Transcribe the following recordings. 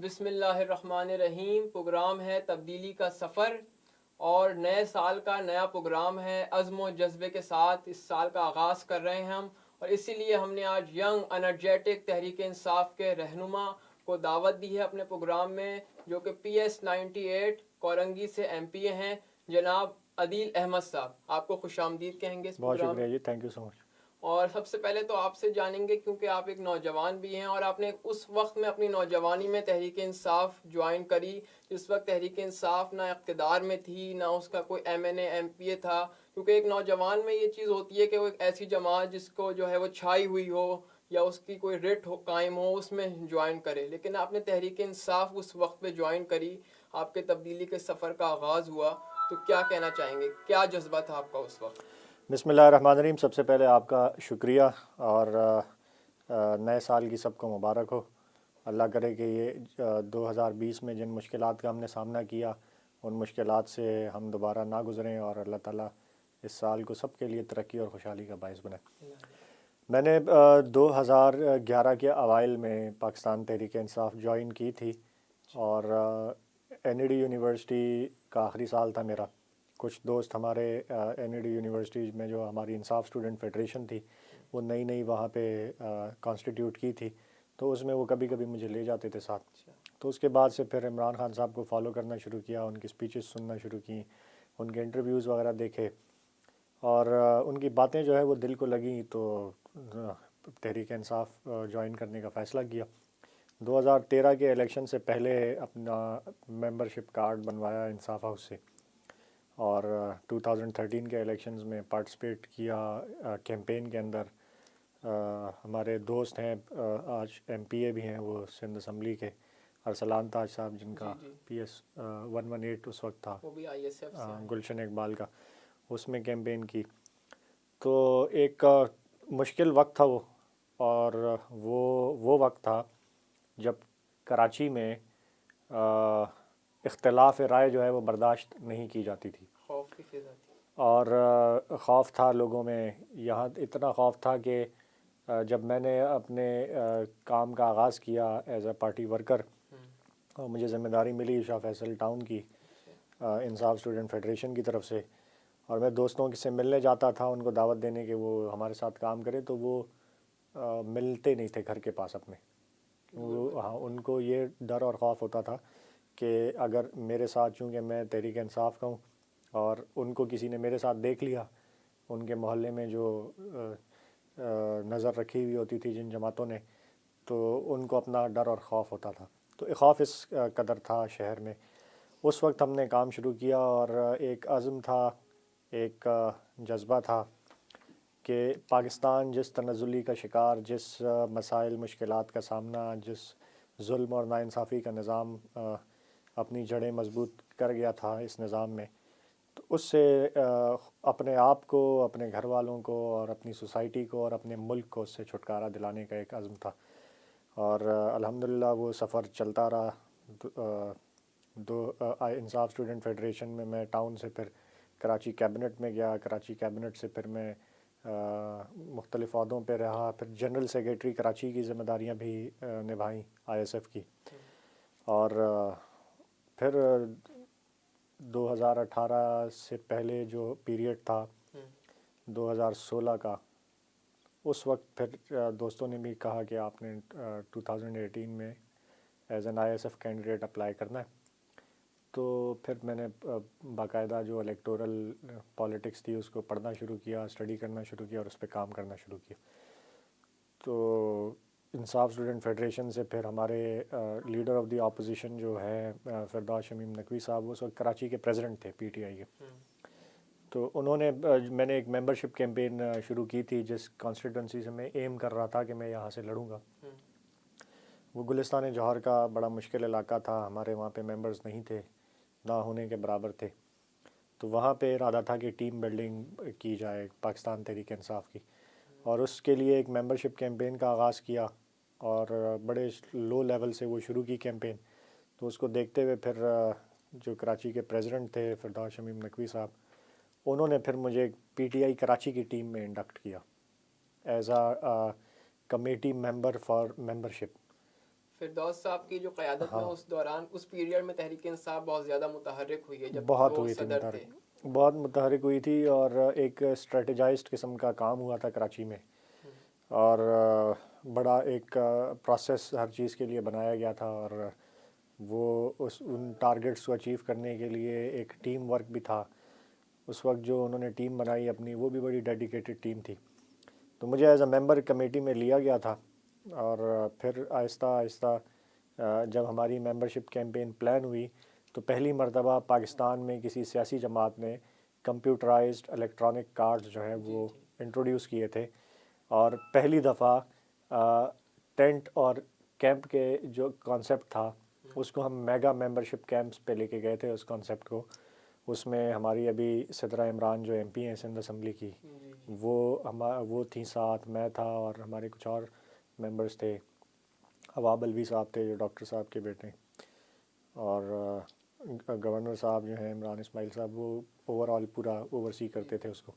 بسم اللہ الرحمن الرحیم. پروگرام ہے تبدیلی کا سفر اور نئے سال کا نیا پروگرام ہے. عزم و جذبے کے ساتھ اس سال کا آغاز کر رہے ہیں ہم، اور اسی لیے ہم نے آج ینگ انرجیٹک تحریک انصاف کے رہنما کو دعوت دی ہے اپنے پروگرام میں، جو کہ PS 98 کورنگی سے MP ہیں، جناب عدیل احمد صاحب. آپ کو خوش آمدید کہیں گے اس بہت پروگرام شکریہ جی، تھینک یو سو مچ. اور سب سے پہلے تو آپ سے جانیں گے، کیونکہ آپ ایک نوجوان بھی ہیں اور آپ نے اس وقت میں اپنی نوجوانی میں تحریک انصاف جوائن کری جس وقت تحریک انصاف نہ اقتدار میں تھی، نہ اس کا کوئی MNA MPA تھا. کیونکہ ایک نوجوان میں یہ چیز ہوتی ہے کہ وہ ایک ایسی جماعت جس کو جو ہے وہ چھائی ہوئی ہو یا اس کی کوئی رٹ ہو قائم ہو، اس میں جوائن کرے. لیکن آپ نے تحریک انصاف اس وقت پہ جوائن کری، آپ کے تبدیلی کے سفر کا آغاز ہوا. تو کیا کہنا چاہیں گے، کیا جذبہ تھا آپ کا اس وقت؟ بسم اللہ الرحمن الرحیم. سب سے پہلے آپ کا شکریہ، اور نئے سال کی سب کو مبارک ہو. اللہ کرے کہ یہ 2020 میں جن مشکلات کا ہم نے سامنا کیا، ان مشکلات سے ہم دوبارہ نہ گزریں، اور اللہ تعالیٰ اس سال کو سب کے لیے ترقی اور خوشحالی کا باعث بنائے. میں نے 2011 کے اوائل میں پاکستان تحریک انصاف جوائن کی تھی، اور NED یونیورسٹی کا آخری سال تھا میرا. کچھ دوست ہمارے NED یونیورسٹی میں، جو ہماری انصاف اسٹوڈنٹ فیڈریشن تھی، وہ نئی وہاں پہ کانسٹیٹیوٹ کی تھی، تو اس میں وہ کبھی کبھی مجھے لے جاتے تھے ساتھ. تو اس کے بعد سے پھر عمران خان صاحب کو فالو کرنا شروع کیا، ان کی سپیچز سننا شروع کی، ان کے انٹرویوز وغیرہ دیکھے، اور ان کی باتیں جو ہے وہ دل کو لگیں، تو تحریک انصاف جوائن کرنے کا فیصلہ کیا. 2013 کے الیکشن سے پہلے اپنا ممبرشپ کارڈ بنوایا انصاف ہاؤس سے، اور 2013 کے الیکشنز میں پارٹیسپیٹ کیا کیمپین کے اندر. ہمارے دوست ہیں، آج MPA بھی ہیں، وہ سندھ اسمبلی کے، ارسلان تاج صاحب، جن کا PS 118 اس وقت تھا، وہ بھی ISF سے ہیں. گلشن اقبال کا، اس میں کیمپین کی. تو ایک مشکل وقت تھا وہ، اور وہ وقت تھا جب کراچی میں اختلاف رائے جو ہے وہ برداشت نہیں کی جاتی تھی، خوف کی فضا تھی. اور خوف تھا لوگوں میں. یہاں اتنا خوف تھا کہ جب میں نے اپنے کام کا آغاز کیا ایز اے پارٹی ورکر، اور مجھے ذمہ داری ملی شاہ فیصل ٹاؤن کی انصاف اسٹوڈنٹ فیڈریشن کی طرف سے، اور میں دوستوں سے ملنے جاتا تھا ان کو دعوت دینے کہ وہ ہمارے ساتھ کام کریں، تو وہ ملتے نہیں تھے گھر کے پاس اپنے. ان کو یہ ڈر اور خوف ہوتا تھا کہ اگر میرے ساتھ، چونکہ میں تحریک انصاف کا ہوں، اور ان کو کسی نے میرے ساتھ دیکھ لیا، ان کے محلے میں جو نظر رکھی ہوئی ہوتی تھی جن جماعتوں نے، تو ان کو اپنا ڈر اور خوف ہوتا تھا. تو خوف اس قدر تھا شہر میں. اس وقت ہم نے کام شروع کیا، اور ایک عزم تھا، ایک جذبہ تھا کہ پاکستان جس تنزلی کا شکار، جس مسائل مشکلات کا سامنا، جس ظلم اور ناانصافی کا نظام اپنی جڑیں مضبوط کر گیا تھا اس نظام میں، تو اس سے اپنے آپ کو، اپنے گھر والوں کو، اور اپنی سوسائٹی کو، اور اپنے ملک کو اس سے چھٹکارا دلانے کا ایک عزم تھا. اور الحمدللہ وہ سفر چلتا رہا. انصاف اسٹوڈنٹ فیڈریشن میں ٹاؤن سے پھر کراچی کیبنٹ میں گیا، کراچی کیبنٹ سے پھر میں مختلف عہدوں پہ رہا، پھر جنرل سیکریٹری کراچی کی ذمہ داریاں بھی نبھائیں ISF کی. اور پھر 2018 سے پہلے جو پیریڈ تھا 2016 کا، اس وقت پھر دوستوں نے بھی کہا کہ آپ نے 2018 میں as an ISF candidate apply کرنا ہے. تو پھر میں نے باقاعدہ جو الیکٹورل پالیٹکس تھی اس کو پڑھنا شروع کیا، اسٹڈی کرنا شروع کیا، اور اس پہ کام کرنا شروع کیا. تو انصاف اسٹوڈنٹ فیڈریشن سے پھر ہمارے لیڈر آف دی اپوزیشن جو ہے فردوس شمیم نقوی صاحب، اس وقت کراچی کے پریزیڈنٹ تھے PTI کے. تو انہوں نے، میں نے ایک ممبرشپ کیمپین شروع کی تھی جس کانسٹیٹوئنسی سے میں ایم کر رہا تھا کہ میں یہاں سے لڑوں گا. وہ گلستان جوہر کا بڑا مشکل علاقہ تھا، ہمارے وہاں پہ ممبرز نہیں تھے، نہ ہونے کے برابر تھے. تو وہاں پہ ارادہ تھا کہ ٹیم بلڈنگ کی جائے پاکستان تحریک انصاف کی، اور اس کے لیے ایک ممبرشپ کیمپین کا آغاز کیا، اور بڑے لو لیول سے وہ شروع کی کیمپین. تو اس کو دیکھتے ہوئے پھر جو کراچی کے پریزیڈنٹ تھے فردوس شمیم نقوی صاحب، انہوں نے پھر مجھے PTI کراچی کی ٹیم میں انڈکٹ کیا as a committee member for membership. Firdous صاحب کی جو قیادت میں اس دوران اس پیریڈ میں تحریک انصاف بہت زیادہ متحرک ہوئی ہے، جب بہت وہ ہوئی تھی صدر تھے. متحرک، بہت متحرک ہوئی تھی، اور ایک اسٹریٹجائزڈ قسم کا کام ہوا تھا کراچی میں، اور بڑا ایک پروسیس ہر چیز کے لیے بنایا گیا تھا، اور وہ ان ٹارگیٹس کو اچیو کرنے کے لیے ایک ٹیم ورک بھی تھا. اس وقت جو انہوں نے ٹیم بنائی اپنی، وہ بھی بڑی ڈیڈیکیٹڈ ٹیم تھی. تو مجھے ایز اے ممبر کمیٹی میں لیا گیا تھا، اور پھر آہستہ آہستہ جب ہماری ممبرشپ کیمپین پلان ہوئی تو پہلی مرتبہ پاکستان میں کسی سیاسی جماعت نے کمپیوٹرائزڈ الیکٹرانک کارڈز جو ہیں وہ انٹروڈیوس کیے تھے، اور پہلی دفعہ ٹینٹ اور کیمپ کے جو کانسیپٹ تھا اس کو ہم میگا ممبرشپ کیمپس پہ لے کے گئے تھے. اس کانسیپٹ کو، اس میں ہماری ابھی صدرہ عمران جو ایم پی ہیں سندھ اسمبلی کی، وہ تھیں ساتھ، میں تھا، اور ہمارے کچھ اور ممبرس تھے. عواب الوی صاحب تھے جو ڈاکٹر صاحب کے بیٹے، اور گورنر صاحب جو ہیں عمران اسماعیل صاحب، وہ اوور آل پورا اوورسی کرتے تھے اس کو.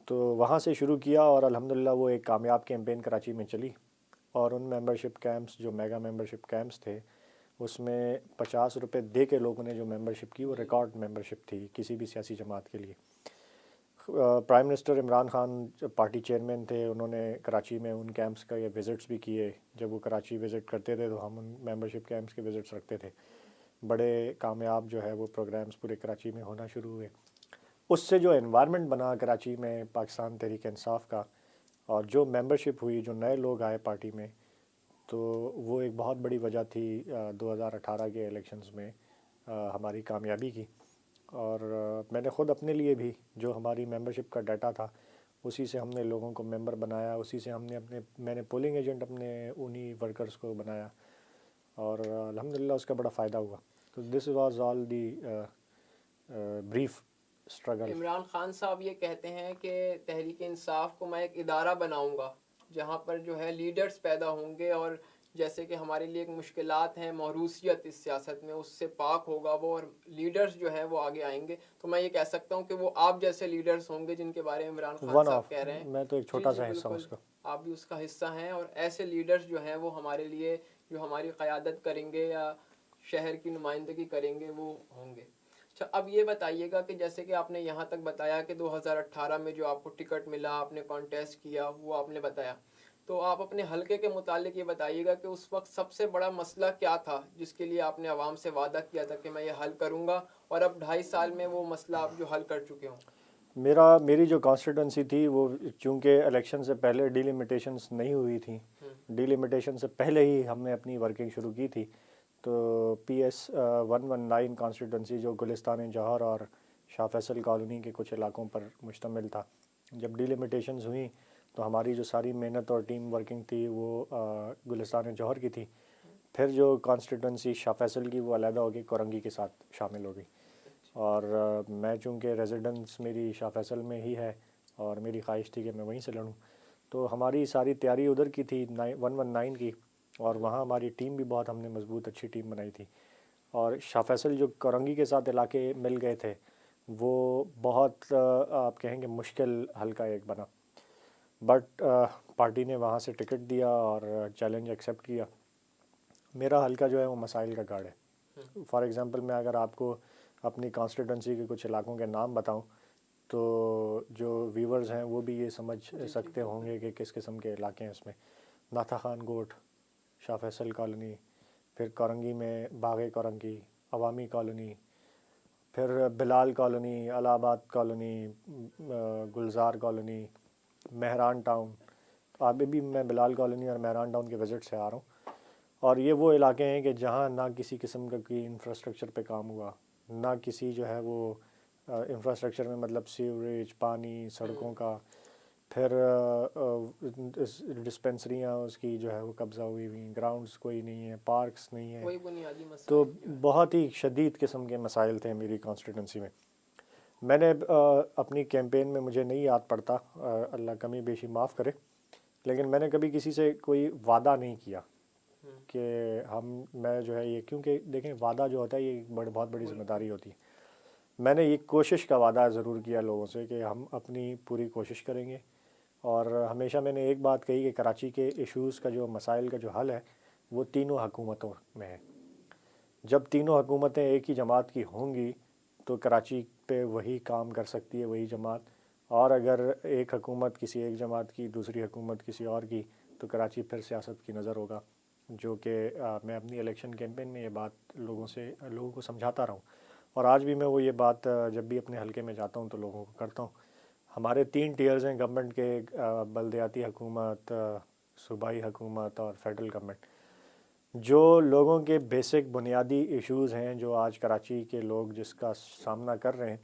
تو وہاں سے شروع کیا، اور الحمدللہ وہ ایک کامیاب کیمپین کراچی میں چلی. اور ان ممبرشپ کیمپس جو میگا ممبرشپ کیمپس تھے، اس میں 50 روپے دے کے لوگوں نے جو ممبرشپ کی، وہ ریکارڈ ممبرشپ تھی کسی بھی سیاسی جماعت کے لیے. Prime minister Imran Khan party chairman تھے، انہوں نے کراچی میں ان کیمپس کا یہ وزٹس بھی کیے. جب وہ کراچی وزٹ کرتے تھے تو ہم ان ممبرشپ کیمپس کے وزٹس رکھتے تھے. بڑے کامیاب جو ہے وہ پروگرامز پورے کراچی میں ہونا شروع ہوئے. اس سے جو انوائرمنٹ بنا کراچی میں پاکستان تحریک انصاف کا، اور جو ممبرشپ ہوئی، جو نئے لوگ آئے پارٹی میں، تو وہ ایک بہت بڑی وجہ تھی 2018 کے الیکشنز میں ہماری کامیابی کی. اور میں نے خود اپنے لیے بھی جو ہماری ممبرشپ کا ڈیٹا تھا، اسی سے ہم نے لوگوں کو ممبر بنایا، اسی سے میں نے پولنگ ایجنٹ اپنے انہی ورکرز کو بنایا، اور الحمدللہ اس کا بڑا فائدہ ہوا. تو this was all the brief struggle. Imran Khan صاحب یہ کہتے ہیں کہ تحریک انصاف کو میں ایک ادارہ بناؤں گا جہاں پر جو ہے لیڈرز پیدا ہوں گے، اور جیسے کہ ہمارے لیے ایک مشکلات ہیں، موروثیت اس سیاست میں، اس سے پاک ہوگا وہ، اور لیڈرز جو ہے وہ آگے آئیں گے. تو میں یہ کہہ سکتا ہوں کہ وہ آپ جیسے لیڈرز ہوں گے جن کے بارے میں عمران خان ون صاحب آف، کہہ رہے ہیں. میں تو ایک جی چھوٹا جی سا حصہ ہوں بالکل، اس کا. آپ بھی اس کا حصہ ہیں، اور ایسے لیڈرز جو ہیں وہ ہمارے لیے جو ہماری قیادت کریں گے یا شہر کی نمائندگی کریں گے وہ ہوں گے. اچھا، اب یہ بتائیے گا کہ جیسے کہ آپ نے یہاں تک بتایا کہ 2018 میں جو آپ کو ٹکٹ ملا، آپ نے کانٹیسٹ کیا، وہ آپ نے بتایا، تو آپ اپنے حلقے کے متعلق یہ بتائیے گا کہ اس وقت سب سے بڑا مسئلہ کیا تھا جس کے لیے آپ نے عوام سے وعدہ کیا تھا کہ میں یہ حل کروں گا، اور اب 2.5 سال میں وہ مسئلہ آپ جو حل کر چکے ہوں. میری جو کانسٹیٹوئنسی تھی، وہ چونکہ الیکشن سے پہلے ڈیلیمیٹیشنز نہیں ہوئی تھیں، ڈیلیمیٹیشن سے پہلے ہی ہم نے اپنی ورکنگ شروع کی تھی. تو پی ایس 119 کانسٹیٹوئنسی جو گلستان جوہر اور شاہ فیصل کالونی کے کچھ علاقوں پر مشتمل تھا، جب ڈیلیمیٹیشنز ہوئیں تو ہماری جو ساری محنت اور ٹیم ورکنگ تھی وہ گلستان جوہر کی تھی. پھر جو کانسٹیٹوئنسی شاہ فیصل کی، وہ علیحدہ ہو کے کورنگی کے ساتھ شامل ہو گئی. اور میں چونکہ ریزیڈنس میری شاہ فیصل میں ہی ہے، اور میری خواہش تھی کہ میں وہیں سے لڑوں، تو ہماری ساری تیاری ادھر کی تھی 119 کی، اور وہاں ہماری ٹیم بھی بہت، ہم نے مضبوط اچھی ٹیم بنائی تھی. اور شاہ فیصل جو کورنگی کے ساتھ علاقے مل گئے تھے، وہ بہت آپ کہیں گے مشکل حلقہ ایک بنا. بٹ پارٹی نے وہاں سے ٹکٹ دیا اور چیلنج ایکسیپٹ کیا. میرا حلقہ جو ہے وہ مسائل کا گاڑ ہے. فار ایگزامپل، میں اگر آپ کو اپنی کانسٹیٹوئنسی کے کچھ علاقوں کے نام بتاؤں تو جو ویورز ہیں وہ بھی یہ سمجھ سکتے ہوں گے کہ کس قسم کے علاقے ہیں اس میں. ناتھا خان گوٹ، شاہ فیصل کالونی، پھر کورنگی میں باغ کورنگی، عوامی کالونی، پھر بلال کالونی، الہ آباد کالونی، گلزار کالونی، مہران ٹاؤن. ابھی بھی میں بلال کالونی اور مہران ٹاؤن کے وزٹ سے آ رہا ہوں. اور یہ وہ علاقے ہیں کہ جہاں نہ کسی قسم کا کوئی انفراسٹرکچر پہ کام ہوا، نہ کسی جو ہے وہ انفراسٹرکچر میں مطلب سیوریج، پانی، سڑکوں کا، پھر ڈسپینسریاں اس کی جو ہے وہ قبضہ ہوئی ہوئی، گراؤنڈز کوئی نہیں ہے، پارکس نہیں ہیں. وہی بنیادی مسائل تو جو ہیں. بہت ہی شدید قسم کے مسائل تھے میری کانسٹیٹوئنسی میں. میں نے اپنی کیمپین میں، مجھے نہیں یاد پڑتا، اللہ کمی بیشی معاف کرے، لیکن میں نے کبھی کسی سے کوئی وعدہ نہیں کیا کہ میں جو ہے یہ، کیونکہ دیکھیں وعدہ جو ہوتا ہے یہ بہت بڑی ذمہ داری ہوتی ہے. میں نے یہ کوشش کا وعدہ ضرور کیا لوگوں سے کہ ہم اپنی پوری کوشش کریں گے. اور ہمیشہ میں نے ایک بات کہی کہ کراچی کے ایشوز کا جو مسائل کا جو حل ہے وہ تینوں حکومتوں میں ہے. جب تینوں حکومتیں ایک ہی جماعت کی ہوں گی تو کراچی پہ وہی کام کر سکتی ہے وہی جماعت, اور اگر ایک حکومت کسی ایک جماعت کی, دوسری حکومت کسی اور کی, تو کراچی پھر سیاست کی نظر ہوگا. جو کہ میں اپنی الیکشن کیمپین میں یہ بات لوگوں کو سمجھاتا رہا ہوں, اور آج بھی میں وہ یہ بات جب بھی اپنے حلقے میں جاتا ہوں تو لوگوں کو کرتا ہوں. ہمارے 3 ٹیئرز ہیں گورنمنٹ کے, بلدیاتی حکومت, صوبائی حکومت اور فیڈرل گورنمنٹ. جو لوگوں کے بیسک بنیادی ایشوز ہیں جو آج کراچی کے لوگ جس کا سامنا کر رہے ہیں,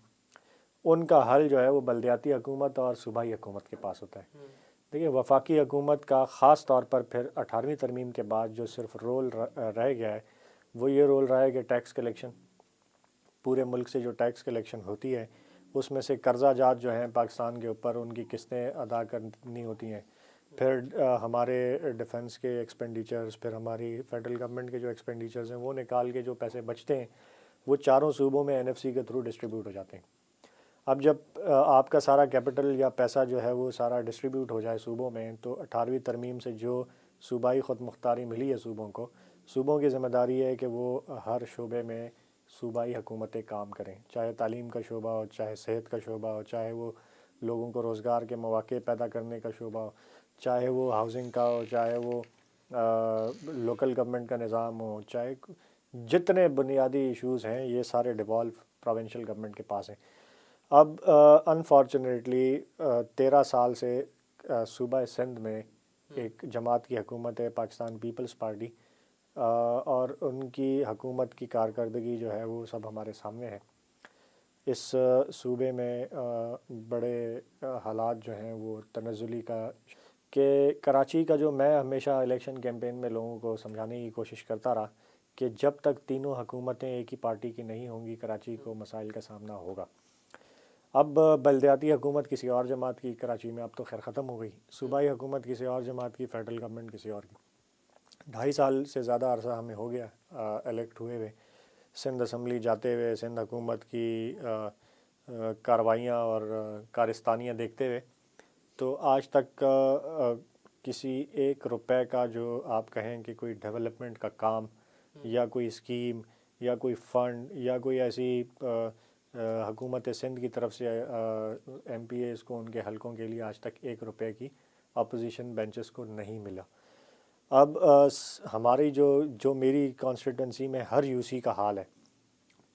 ان کا حل جو ہے وہ بلدیاتی حکومت اور صوبائی حکومت کے پاس ہوتا ہے. دیکھیے, وفاقی حکومت کا خاص طور پر پھر 18ویں ترمیم کے بعد جو صرف رول رہ گیا ہے وہ یہ رول رہا ہے کہ ٹیکس کلیکشن. پورے ملک سے جو ٹیکس کلیکشن ہوتی ہے اس میں سے قرضہ جات جو ہیں پاکستان کے اوپر, ان کی قسطیں ادا کرنی ہوتی ہیں. پھر ہمارے ڈیفنس کے ایکسپینڈیچرز, پھر ہماری فیڈرل گورنمنٹ کے جو ایکسپینڈیچرز ہیں وہ نکال کے جو پیسے بچتے ہیں وہ چاروں صوبوں میں NFC کے تھرو ڈسٹریبیوٹ ہو جاتے ہیں. اب جب آپ کا سارا کیپٹل یا پیسہ جو ہے وہ سارا ڈسٹریبیوٹ ہو جائے صوبوں میں, تو 18ویں ترمیم سے جو صوبائی خود مختاری ملی ہے صوبوں کو, صوبوں کی ذمہ داری ہے کہ وہ ہر شعبے میں صوبائی حکومتیں کام کریں, چاہے تعلیم کا شعبہ ہو, چاہے صحت کا شعبہ ہو, چاہے وہ لوگوں کو روزگار کے مواقع پیدا کرنے کا شعبہ ہو, چاہے وہ ہاؤسنگ کا ہو, چاہے وہ لوکل گورنمنٹ کا نظام ہو, چاہے جتنے بنیادی ایشوز ہیں یہ سارے ڈیوالو پروونشل گورنمنٹ کے پاس ہیں. اب انفارچونیٹلی 13 سال سے صوبہ سندھ میں ایک جماعت کی حکومت ہے, پاکستان پیپلز پارٹی, اور ان کی حکومت کی کارکردگی جو ہے وہ سب ہمارے سامنے ہے. اس صوبے میں بڑے حالات جو ہیں وہ تنزلی کا, کہ کراچی کا جو میں ہمیشہ الیکشن کیمپین میں لوگوں کو سمجھانے کی کوشش کرتا رہا کہ جب تک تینوں حکومتیں ایک ہی پارٹی کی نہیں ہوں گی کراچی کو مسائل کا سامنا ہوگا. اب بلدیاتی حکومت کسی اور جماعت کی کراچی میں اب تو خیر ختم ہو گئی, صوبائی حکومت کسی اور جماعت کی, فیڈرل گورنمنٹ کسی اور کی. 2.5 سال سے زیادہ عرصہ ہمیں ہو گیا الیکٹ ہوئے ہوئے, سندھ اسمبلی جاتے ہوئے, سندھ حکومت کی کاروائیاں اور کارستانیاں دیکھتے ہوئے. تو آج تک کسی 1 روپے کا جو آپ کہیں کہ کوئی ڈیولپمنٹ کا کام یا کوئی اسکیم یا کوئی فنڈ یا کوئی ایسی حکومت سندھ کی طرف سے MPAs کو ان کے حلقوں کے لیے آج تک 1 روپے کی اپوزیشن بینچز کو نہیں ملا. اب ہماری جو میری کانسٹیٹوئنسی میں ہر UC کا حال ہے,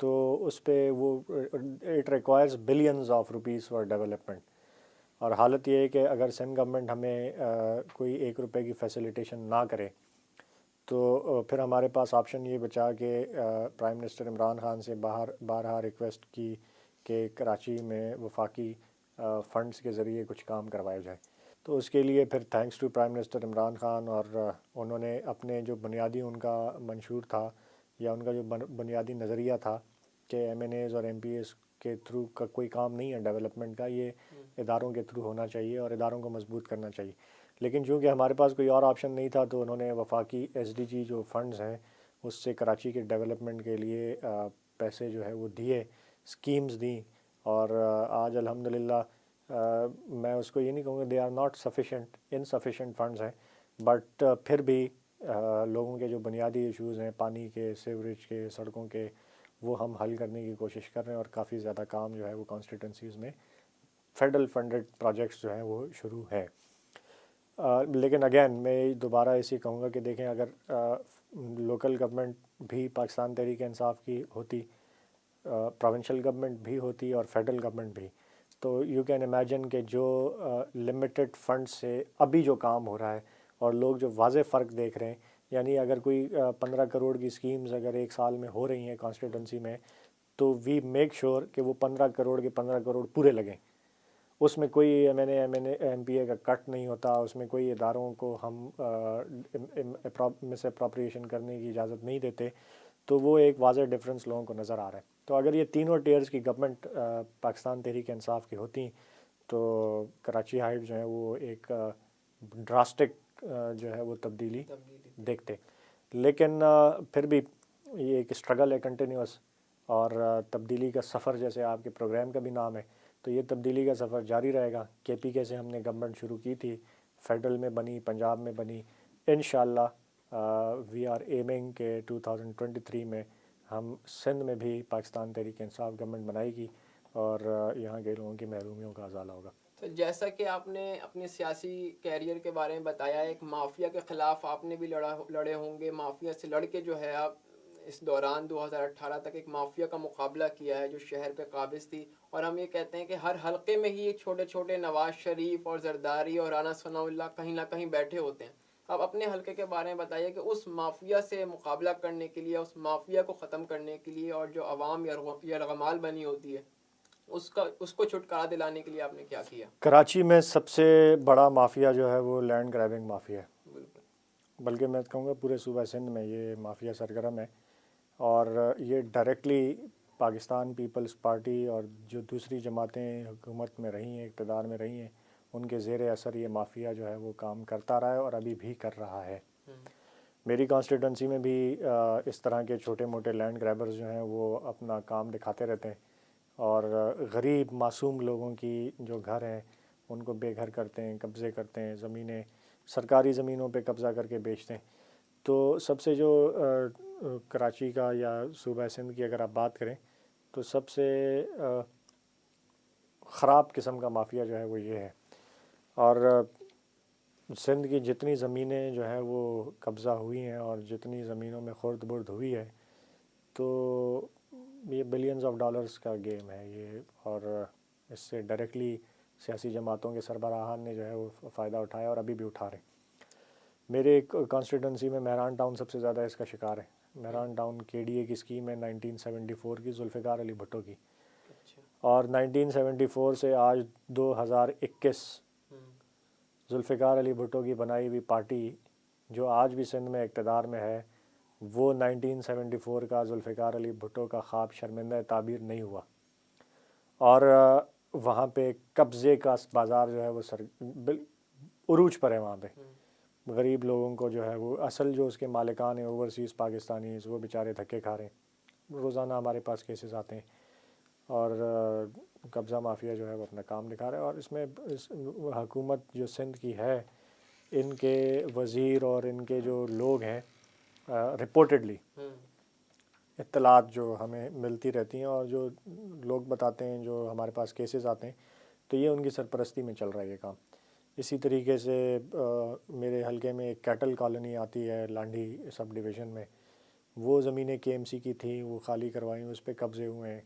تو اس پہ وہ it requires billions of rupees for development. اور حالت یہ ہے کہ اگر سندھ گورنمنٹ ہمیں کوئی 1 روپے کی فیسیلیٹیشن نہ کرے تو پھر ہمارے پاس آپشن یہ بچا کہ پرائم منسٹر عمران خان سے بارہا ریکویسٹ کی کہ کراچی میں وفاقی فنڈز کے ذریعے کچھ کام کروایا جائے. تو اس کے لیے پھر thanks to prime minister Imran Khan, اور انہوں نے اپنے جو بنیادی ان کا منشور تھا یا ان کا جو بنیادی نظریہ تھا کہ MNAs اور MPAs کے تھرو کا کوئی کام نہیں ہے ڈیولپمنٹ کا, یہ اداروں کے تھرو ہونا چاہیے اور اداروں کو مضبوط کرنا چاہیے. لیکن چونکہ ہمارے پاس کوئی اور آپشن نہیں تھا تو انہوں نے وفاقی SDG جو فنڈز ہیں اس سے کراچی کے ڈیولپمنٹ کے لیے پیسے جو ہے وہ دیے, اسکیمز دیں. اور آج الحمدللہ میں اس کو یہ نہیں کہوں گا they are not sufficient, insufficient funds ہیں, بٹ پھر بھی لوگوں کے جو بنیادی ایشوز ہیں پانی کے, سیوریج کے, سڑکوں کے, وہ ہم حل کرنے کی کوشش کر رہے ہیں. اور کافی زیادہ کام جو ہے وہ کانسٹیٹوئنسیز میں فیڈرل فنڈڈ پروجیکٹس جو ہیں وہ شروع ہے. لیکن اگین میں دوبارہ اسی کہوں گا کہ دیکھیں, اگر لوکل گورنمنٹ بھی پاکستان تحریک انصاف کی ہوتی, پروونشل گورنمنٹ بھی ہوتی اور فیڈرل گورنمنٹ بھی, تو یو کین امیجن کہ جو لمیٹڈ فنڈ سے ابھی جو کام ہو رہا ہے اور لوگ جو واضح فرق دیکھ رہے ہیں, یعنی اگر کوئی 15 کروڑ کی اسکیمز اگر 1 سال میں ہو رہی ہیں کانسٹیٹوئنسی میں, تو وی میک شور کہ وہ 15 کروڑ کے 15 کروڑ پورے لگیں. اس میں کوئی MPA کا کٹ نہیں ہوتا, اس میں کوئی اداروں کو ہم مس اپروپریشن کرنے کی اجازت نہیں دیتے. تو وہ ایک واضح ڈفرینس لوگوں کو نظر آ رہا ہے. تو اگر یہ تینوں ٹیئرز کی گورنمنٹ پاکستان تحریک انصاف کی ہوتی تو کراچی ہائٹ جو ہے وہ ایک ڈراسٹک جو ہے وہ تبدیلی دیکھتے. لیکن پھر بھی یہ ایک اسٹرگل ہے کنٹینیوس, اور تبدیلی کا سفر جیسے آپ کے پروگرام کا بھی نام ہے, تو یہ تبدیلی کا سفر جاری رہے گا. KPK سے ہم نے گورنمنٹ شروع کی تھی, فیڈرل میں بنی, پنجاب میں بنی, انشاءاللہ وی آر ایمنگ کہ 2023 میں ہم سندھ میں بھی پاکستان تحریک انصاف گورنمنٹ بنائے گی اور یہاں کے لوگوں کی محرومیوں کا ازالہ ہوگا. تو جیسا کہ آپ نے اپنے سیاسی کیریئر کے بارے میں بتایا، ایک مافیا کے خلاف آپ نے بھی لڑے ہوں گے، مافیا سے لڑ کے جو ہے آپ اس دوران 2018 تک ایک مافیا کا مقابلہ کیا ہے جو شہر پہ قابض تھی، اور ہم یہ کہتے ہیں کہ ہر حلقے میں ہی چھوٹے چھوٹے نواز شریف اور زرداری اور رانا ثناء اللہ کہیں نہ کہیں بیٹھے ہوتے ہیں. آپ اپنے حلقے کے بارے میں بتائیے کہ اس مافیا سے مقابلہ کرنے کے لیے، اس مافیا کو ختم کرنے کے لیے، اور جو عوام یرغمال بنی ہوتی ہے اس کو چھٹکارا دلانے کے لیے آپ نے کیا کیا؟ کراچی میں سب سے بڑا مافیا جو ہے وہ لینڈ گریبنگ مافیا ہے، بالکل. بلکہ میں کہوں گا پورے صوبہ سندھ میں یہ مافیا سرگرم ہے، اور یہ ڈائریکٹلی پاکستان پیپلز پارٹی اور جو دوسری جماعتیں حکومت میں رہی ہیں، اقتدار میں رہی ہیں، ان کے زیر اثر یہ مافیا جو ہے وہ کام کرتا رہا ہے اور ابھی بھی کر رہا ہے. میری کانسٹیٹوئنسی میں بھی اس طرح کے چھوٹے موٹے لینڈ گریبرز جو ہیں وہ اپنا کام دکھاتے رہتے ہیں اور غریب معصوم لوگوں کی جو گھر ہیں ان کو بے گھر کرتے ہیں، قبضے کرتے ہیں، زمینیں سرکاری زمینوں پہ قبضہ کر کے بیچتے ہیں. تو سب سے جو کراچی کا یا صوبہ سندھ کی اگر آپ بات کریں تو سب سے خراب قسم کا مافیا جو ہے وہ یہ ہے. اور سندھ کی جتنی زمینیں جو ہیں وہ قبضہ ہوئی ہیں اور جتنی زمینوں میں خورد برد ہوئی ہے، تو یہ بلینز آف ڈالرز کا گیم ہے یہ، اور اس سے ڈائریکٹلی سیاسی جماعتوں کے سربراہان نے جو ہے وہ فائدہ اٹھایا اور ابھی بھی اٹھا رہے ہیں. میرے کانسٹیٹوئنسی میں مہران ٹاؤن سب سے زیادہ اس کا شکار ہے. مہران ٹاؤن کے ڈی اے کی اسکیم ہے 1974 کی، ذوالفقار علی بھٹو کی، اور 1974 سے آج 2021 ذوالفقار علی بھٹو کی بنائی ہوئی پارٹی جو آج بھی سندھ میں اقتدار میں ہے، وہ 1974 کا ذوالفقار علی بھٹو کا خواب شرمندہ تعبیر نہیں ہوا، اور وہاں پہ قبضے کا بازار جو ہے وہ عروج پر ہے. وہاں پہ غریب لوگوں کو جو ہے وہ اصل جو اس کے مالکان ہیں اوورسیز پاکستانیز، وہ بیچارے دھکے کھا رہے ہیں. روزانہ ہمارے پاس کیسز آتے ہیں اور قبضہ مافیا جو ہے وہ اپنا کام دکھا رہا ہے. اور اس میں حکومت جو سندھ کی ہے، ان کے وزیر اور ان کے جو لوگ ہیں، رپورٹڈلی اطلاعات جو ہمیں ملتی رہتی ہیں اور جو لوگ بتاتے ہیں، جو ہمارے پاس کیسز آتے ہیں، تو یہ ان کی سرپرستی میں چل رہا ہے یہ کام. اسی طریقے سے میرے حلقے میں ایک کیٹل کالونی آتی ہے لانڈھی سب ڈویژن میں، وہ زمینیں کے ایم سی کی تھیں، وہ خالی کروائیں، اس پہ قبضے ہوئے ہیں.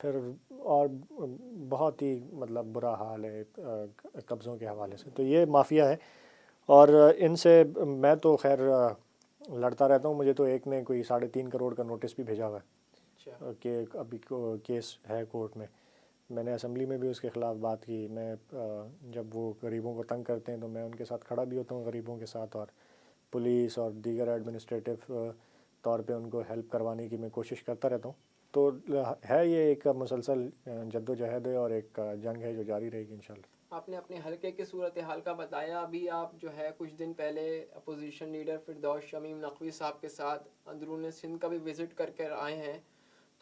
پھر اور بہت ہی مطلب برا حال ہے قبضوں کے حوالے سے. تو یہ مافیا ہے، اور ان سے میں تو خیر لڑتا رہتا ہوں. مجھے تو ایک نے کوئی 3.5 کروڑ کا نوٹس بھی بھیجا ہوا ہے کہ ابھی کیس ہے کورٹ میں. میں نے اسمبلی میں بھی اس کے خلاف بات کی. میں جب وہ غریبوں کو تنگ کرتے ہیں تو میں ان کے ساتھ کھڑا بھی ہوتا ہوں، غریبوں کے ساتھ، اور پولیس اور دیگر ایڈمنسٹریٹو طور پہ ان کو ہیلپ کروانے کی میں کوشش کرتا رہتا ہوں. تو ہے یہ ایک مسلسل جد و جہد ہے اور ایک جنگ ہے جو جاری رہے گی انشاءاللہ. آپ نے اپنے حلقے کی صورتحال کا بتایا. ابھی آپ جو ہے کچھ دن پہلے اپوزیشن لیڈر فردوس شمیم نقوی صاحب کے ساتھ اندرون سندھ کا بھی وزٹ کر کے آئے ہیں.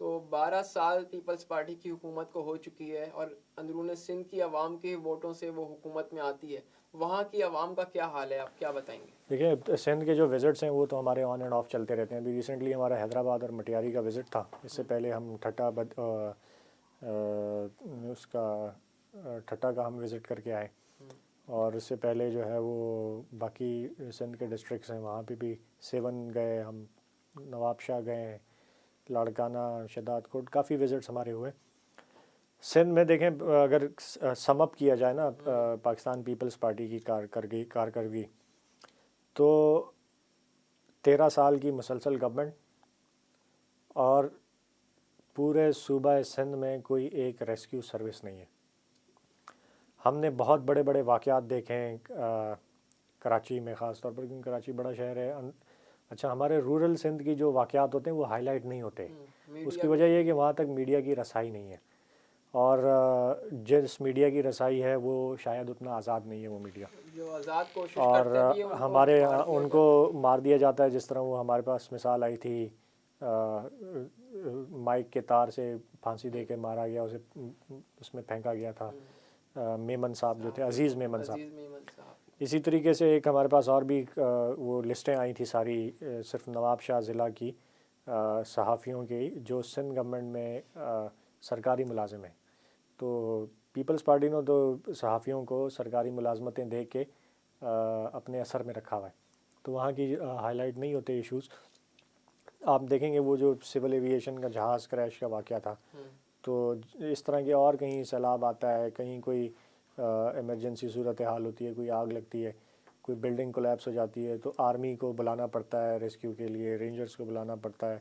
تو 12 سال پیپلز پارٹی کی حکومت کو ہو چکی ہے اور اندرون سندھ کی عوام کے ووٹوں سے وہ حکومت میں آتی ہے. وہاں کی عوام کا کیا حال ہے، آپ کیا بتائیں گے؟ دیکھیں، سندھ کے جو وزٹس ہیں وہ تو ہمارے آن اینڈ آف چلتے رہتے ہیں. ابھی ریسنٹلی ہمارا حیدرآباد اور مٹیاری کا وزٹ تھا. اس سے پہلے ہم ٹھٹا کا ہم وزٹ کر کے آئے، اور اس سے پہلے جو ہے وہ باقی سندھ کے ڈسٹرکٹس ہیں وہاں پہ بھی سیون گئے ہم، نواب شاہ گئے، لاڑکانہ، شداد کوٹ، کافی وزٹس ہمارے ہوئے. سندھ میں دیکھیں اگر سم اپ کیا جائے نا پاکستان پیپلز پارٹی کی کارکردگی، تو 13 سال کی مسلسل گورنمنٹ اور پورے صوبہ سندھ میں کوئی ایک ریسکیو سروس نہیں ہے. ہم نے بہت بڑے بڑے واقعات دیکھے ہیں کراچی میں خاص طور پر، کیونکہ کراچی بڑا شہر ہے. اچھا، ہمارے رورل سندھ کی جو واقعات ہوتے ہیں وہ ہائی لائٹ نہیں ہوتے. اس کی وجہ یہ ہے کہ وہاں تک میڈیا کی رسائی نہیں ہے، اور جس میڈیا کی رسائی ہے وہ شاید اتنا آزاد نہیں ہے وہ میڈیا، جو آزاد کوشش اور کرتے بھی ہیں ہمارے ان کو مار دیا جاتا ہے. جس طرح وہ ہمارے پاس مثال آئی تھی مائک کے تار سے پھانسی دے کے مارا گیا، اسے اس میں پھینکا گیا تھا. میمن صاحب جو تھے، عزیز میمن صاحب، اسی طریقے سے ایک ہمارے پاس اور بھی وہ لسٹیں آئی تھی ساری صرف نواب شاہ ضلع کی صحافیوں کی جو سندھ گورنمنٹ میں سرکاری ملازم ہیں. تو پیپلز پارٹی نے تو صحافیوں کو سرکاری ملازمتیں دے کے اپنے اثر میں رکھا ہوا ہے. تو وہاں کی ہائی لائٹ نہیں ہوتے ایشوز. آپ دیکھیں گے وہ جو سول ایویشن کا جہاز کریش کا واقعہ تھا, تو اس طرح کے اور کہیں سیلاب آتا ہے, کہیں کوئی ایمرجنسی صورتحال ہوتی ہے, کوئی آگ لگتی ہے, کوئی بلڈنگ کولیپس ہو جاتی ہے, تو آرمی کو بلانا پڑتا ہے ریسکیو کے لیے, رینجرز کو بلانا پڑتا ہے,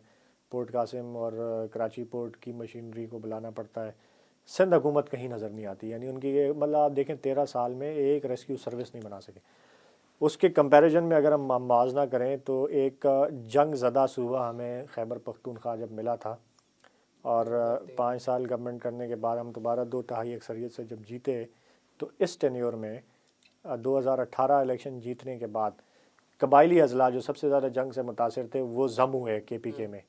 پورٹ قاسم اور کراچی پورٹ کی مشینری کو بلانا پڑتا ہے. سندھ حکومت کہیں نظر نہیں آتی. یعنی ان کی مطلب آپ دیکھیں 13 سال میں ایک ریسکیو سروس نہیں بنا سکے. اس کے کمپیریزن میں اگر ہم موازنہ کریں تو ایک جنگ زدہ صوبہ ہمیں خیبر پختونخوا جب ملا تھا, اور 5 سال گورنمنٹ کرنے کے بعد ہم دوبارہ 2/3 اکثریت سے جب جیتے, تو اس ٹینیور میں 2018 الیکشن جیتنے کے بعد قبائلی اضلاع جو سب سے زیادہ جنگ سے متاثر تھے وہ ضم ہوئے کے پی کے میں.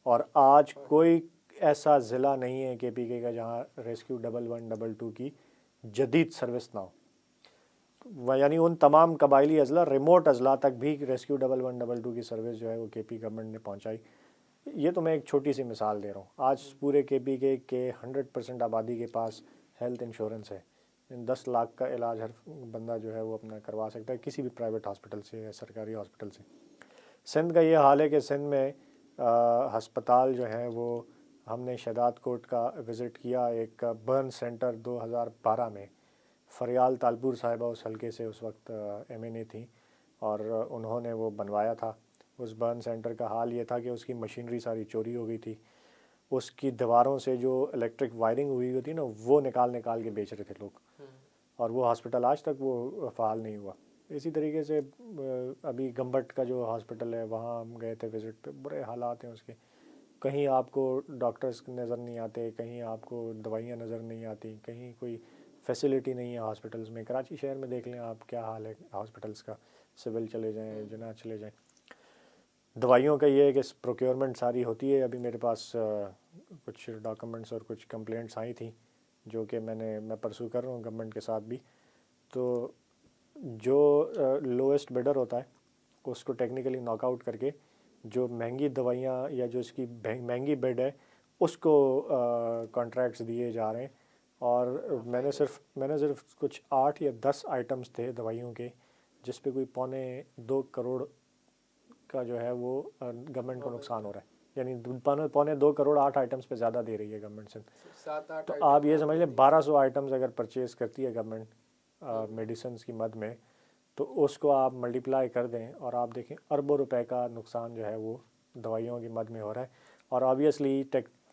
اور آج کوئی ایسا ضلع نہیں ہے کے پی کے کا جہاں ریسکیو 1112 کی جدید سروس نہ ہو. یعنی ان تمام قبائلی اضلاع, ریموٹ اضلاع تک بھی ریسکیو 1112 کی سروس جو ہے وہ کے پی گورنمنٹ نے پہنچائی. یہ تو میں ایک چھوٹی سی مثال دے رہا ہوں. آج پورے کے پی کے 100% آبادی کے پاس ہیلتھ انشورنس ہے. 10 لاکھ کا علاج ہر بندہ جو ہے وہ اپنا کروا سکتا ہے کسی بھی پرائیویٹ ہاسپٹل سے یا سرکاری ہاسپٹل سے. سندھ کا یہ حال ہے کہ سندھ میں ہسپتال جو ہیں وہ ہم نے شہداد کوٹ کا وزٹ کیا, ایک برن سینٹر 2012 میں. فریال تالپور صاحبہ اس حلقے سے اس وقت MNA تھیں اور انہوں نے وہ بنوایا تھا. اس برن سینٹر کا حال یہ تھا کہ اس کی مشینری ساری چوری ہو گئی تھی. اس کی دیواروں سے جو الیکٹرک وائرنگ ہوئی ہوتی نا وہ نکال کے بیچ رہے تھے لوگ, اور وہ ہاسپٹل آج تک وہ فعال نہیں ہوا. اسی طریقے سے ابھی گمبٹ کا جو ہاسپٹل ہے وہاں ہم گئے تھے وزٹ پہ, برے حالات ہیں اس کے. کہیں آپ کو ڈاکٹرز نظر نہیں آتے, کہیں آپ کو دوائیاں نظر نہیں آتی, کہیں کوئی فیسلٹی نہیں ہے ہاسپٹلز میں. کراچی شہر میں دیکھ لیں آپ کیا حال ہے ہاسپٹلز کا, سول چلے جائیں, جناح چلے جائیں. دوائیوں کا یہ ہے کہ پروکیورمنٹ ساری ہوتی ہے. ابھی میرے پاس کچھ ڈاکومنٹس اور کچھ کمپلینٹس آئی تھیں جو کہ میں پرسو کر رہا ہوں گورنمنٹ کے ساتھ بھی. تو جو لوئسٹ بیڈر ہوتا ہے اس کو ٹیکنیکلی ناک آؤٹ کر کے جو مہنگی دوائیاں یا جو اس کی مہنگی بیڈ ہے اس کو کانٹریکٹس دیے جا رہے ہیں. اور میں نے صرف کچھ 8 یا 10 آئٹمس تھے دوائیوں کے جس پہ کوئی 1.25 کروڑ کا جو ہے وہ گورنمنٹ کو نقصان ہو رہا ہے. یعنی 2.25 کروڑ 8 آئٹمس پہ زیادہ دے رہی ہے گورنمنٹ سے. 7-8 تو آپ یہ سمجھ لیں 1200 آئٹمس اگر پرچیز کرتی ہے گورنمنٹ میڈیسنس کی مد میں, تو اس کو آپ ملٹیپلائی کر دیں اور آپ دیکھیں اربوں روپے کا نقصان جو ہے وہ دوائیوں کی مد میں ہو رہا ہے. اور آبویسلی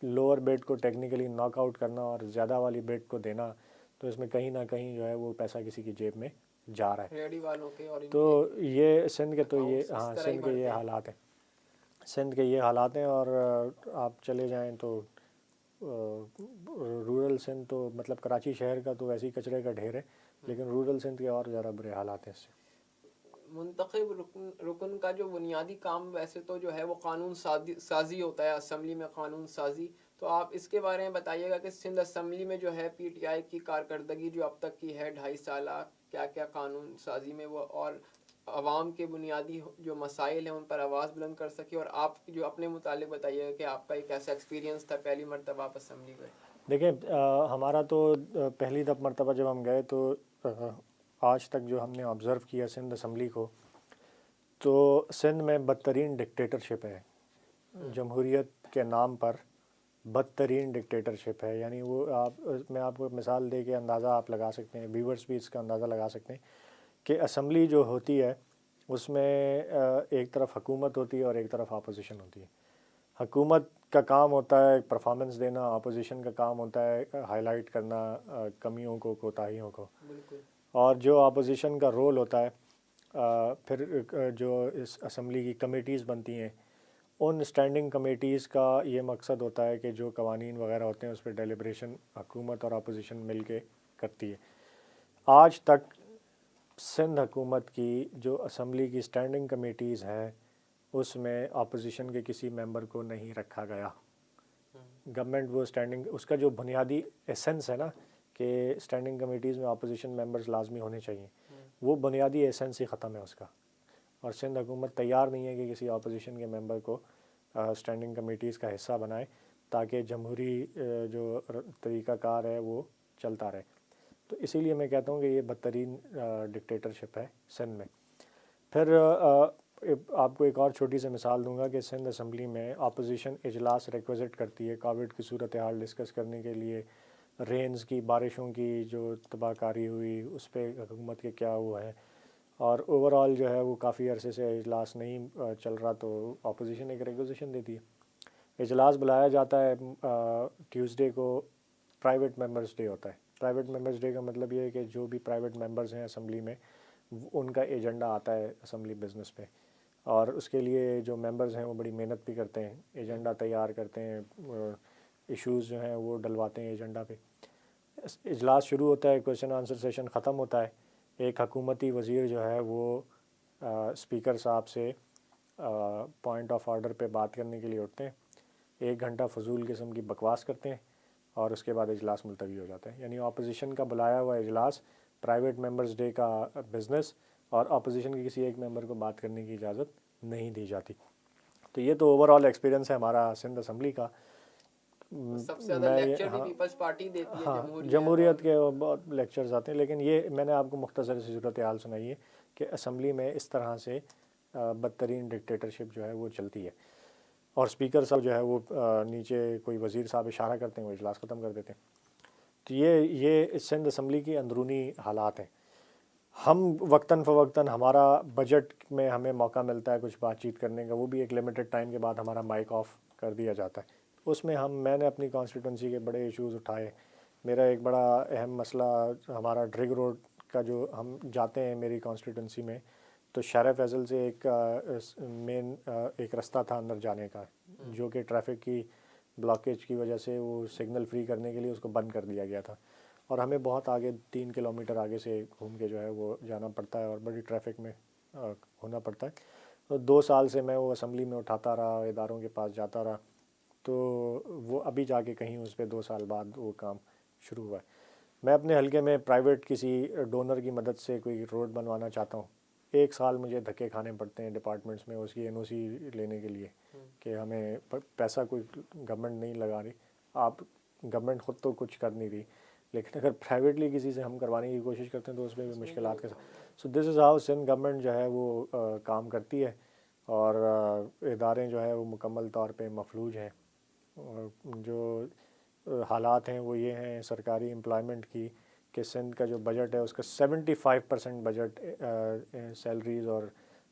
لوور بیڈ کو ٹیکنیکلی ناک آؤٹ کرنا اور زیادہ والی بیڈ کو دینا, تو اس میں کہیں نہ کہیں جو ہے وہ پیسہ کسی کی جیب میں جا رہا ہے. ریڈی والوں کے اور تو یہ سندھ کے سندھ کے یہ ہیں. حالات ہیں. سندھ کے یہ حالات ہیں. اور آپ چلے جائیں تو رورل سندھ تو مطلب کراچی شہر کا تو ویسے ہی کچرے کا ڈھیر ہے, لیکن رورل سندھ کے اور زیادہ برے حالات ہیں اس سے. منتخب رکن کا جو بنیادی کام ویسے تو جو ہے وہ قانون سازی ہوتا ہے, اسمبلی میں قانون سازی. تو آپ اس کے بارے میں بتائیے گا کہ سندھ اسمبلی میں جو ہے PTI کی کارکردگی جو اب تک کی ہے 2.5 سالہ, کیا کیا قانون سازی میں وہ اور عوام کے بنیادی جو مسائل ہیں ان پر آواز بلند کر سکے. اور آپ جو اپنے متعلق بتائیے گا کہ آپ کا ایک ایسا ایکسپیرینس تھا پہلی مرتبہ آپ اسمبلی گئے. دیکھیں ہمارا تو پہلی مرتبہ جب ہم گئے تو آج تک جو ہم نے آبزرو کیا سندھ اسمبلی کو, تو سندھ میں بدترین ڈکٹیٹرشپ ہے. جمہوریت کے نام پر بدترین ڈکٹیٹرشپ ہے. یعنی وہ میں آپ کو مثال دے کے اندازہ آپ لگا سکتے ہیں, ویورز بھی اس کا اندازہ لگا سکتے ہیں کہ اسمبلی جو ہوتی ہے اس میں ایک طرف حکومت ہوتی ہے اور ایک طرف اپوزیشن ہوتی ہے. حکومت کا کام ہوتا ہے پرفارمنس دینا, اپوزیشن کا کام ہوتا ہے ہائی لائٹ کرنا کمیوں کو, کوتاہیوں کو. اور جو اپوزیشن کا رول ہوتا ہے پھر جو اس اسمبلی کی کمیٹیز بنتی ہیں, ان اسٹینڈنگ کمیٹیز کا یہ مقصد ہوتا ہے کہ جو قوانین وغیرہ ہوتے ہیں اس پہ ڈیلیبریشن حکومت اور اپوزیشن مل کے کرتی ہے. آج تک سندھ حکومت کی جو اسمبلی کی اسٹینڈنگ کمیٹیز ہیں اس میں اپوزیشن کے کسی ممبر کو نہیں رکھا گیا. گورنمنٹ وہ اسٹینڈنگ, اس کا جو بنیادی ایسنس ہے نا کہ اسٹینڈنگ کمیٹیز میں اپوزیشن ممبرز لازمی ہونے چاہیے, وہ بنیادی ایسنس ہی ختم ہے اس کا. اور سندھ حکومت تیار نہیں ہے کہ کسی اپوزیشن کے ممبر کو اسٹینڈنگ کمیٹیز کا حصہ بنائے تاکہ جمہوری جو طریقہ کار ہے وہ چلتا رہے. تو اسی لیے میں کہتا ہوں کہ یہ بدترین ڈکٹیٹرشپ ہے سندھ میں. پھر آپ کو ایک اور چھوٹی سی مثال دوں گا کہ سندھ اسمبلی میں اپوزیشن اجلاس ریکویزٹ کرتی ہے کووڈ کی صورتحال ڈسکس کرنے کے لیے, رینز کی, بارشوں کی جو تباہ کاری ہوئی اس پہ حکومت کے کیا ہوا ہے, اور اوور آل جو ہے وہ کافی عرصے سے اجلاس نہیں چل رہا, تو اپوزیشن ایک ریکویزیشن دیتی ہے. اجلاس بلایا جاتا ہے ٹیوزڈے کو, پرائیویٹ ممبرز ڈے ہوتا ہے. پرائیویٹ ممبرز ڈے کا مطلب یہ ہے کہ جو بھی پرائیویٹ ممبرز ہیں اسمبلی میں ان کا ایجنڈا آتا ہے اسمبلی بزنس پہ, اور اس کے لیے جو ممبرز ہیں وہ بڑی محنت بھی کرتے ہیں, ایجنڈا تیار کرتے ہیں, ایشوز جو ہیں وہ ڈلواتے ہیں ایجنڈا پہ. اجلاس شروع ہوتا ہے, کویشچن آنسر سیشن ختم ہوتا ہے, ایک حکومتی وزیر جو ہے وہ اسپیکر صاحب سے پوائنٹ آف آرڈر پہ بات کرنے کے لیے اٹھتے ہیں, 1 گھنٹہ فضول قسم کی بکواس کرتے ہیں اور اس کے بعد اجلاس ملتوی ہو جاتا ہے. یعنی اپوزیشن کا بلایا ہوا اجلاس, پرائیویٹ ممبرز ڈے کا بزنس, اور اپوزیشن کے کسی ایک ممبر کو بات کرنے کی اجازت نہیں دی جاتی. تو یہ تو اوور آل ایکسپیرینس ہے ہمارا سندھ اسمبلی کا. سب سے زیادہ لیکچر بھی پیپلز پارٹی دیتی ہے, جمہوریت کے بہت لیکچرز آتے ہیں, لیکن یہ میں نے آپ کو مختصر سی صورتحال سنائی ہے کہ اسمبلی میں اس طرح سے بدترین ڈکٹیٹرشپ جو ہے وہ چلتی ہے, اور اسپیکر صاحب جو ہے وہ نیچے کوئی وزیر صاحب اشارہ کرتے ہیں, وہ اجلاس ختم کر دیتے ہیں. تو یہ سندھ اسمبلی کی اندرونی حالات ہیں. ہم وقتاً فوقتاً ہمارا بجٹ میں ہمیں موقع ملتا ہے کچھ بات چیت کرنے کا, وہ بھی ایک لمیٹڈ ٹائم کے بعد ہمارا مائک آف کر دیا جاتا ہے. اس میں میں نے اپنی کانسٹیٹوئنسی کے بڑے ایشوز اٹھائے. میرا ایک بڑا اہم مسئلہ ہمارا ڈرگ روڈ کا, جو ہم جاتے ہیں میری کانسٹیٹوئنسی میں, تو شارع فیصل سے ایک مین ایک رستہ تھا اندر جانے کا, جو کہ ٹریفک کی بلاکیج کی وجہ سے وہ سگنل فری کرنے کے لیے اس کو بند کر دیا گیا تھا, اور ہمیں بہت آگے 3 کلومیٹر آگے سے گھوم کے جو ہے وہ جانا پڑتا ہے, اور بڑی ٹریفک میں ہونا پڑتا ہے. تو 2 سال سے میں وہ اسمبلی میں اٹھاتا رہا, اداروں کے پاس جاتا رہا, تو وہ ابھی جا کے کہیں اس پہ 2 سال بعد وہ کام شروع ہوا ہے. میں اپنے حلقے میں پرائیویٹ کسی ڈونر کی مدد سے کوئی روڈ بنوانا چاہتا ہوں, 1 سال مجھے دھکے کھانے پڑتے ہیں ڈپارٹمنٹس میں اس کی NOC لینے کے لیے, کہ ہمیں پیسہ کوئی گورنمنٹ نہیں لگا رہی, آپ گورنمنٹ خود تو کچھ کر نہیں رہی, لیکن اگر پرائیویٹلی کسی سے ہم کروانے کی کوشش کرتے ہیں تو اس میں بھی مشکلات کے ساتھ. سو دس از ہاؤ سندھ گورنمنٹ جو ہے وہ کام کرتی ہے, اور ادارے جو ہے وہ مکمل طور پہ مفلوج ہیں. اور جو حالات ہیں وہ یہ ہیں سرکاری امپلائمنٹ کی, کہ سندھ کا جو بجٹ ہے اس کا 75% بجٹ سیلریز اور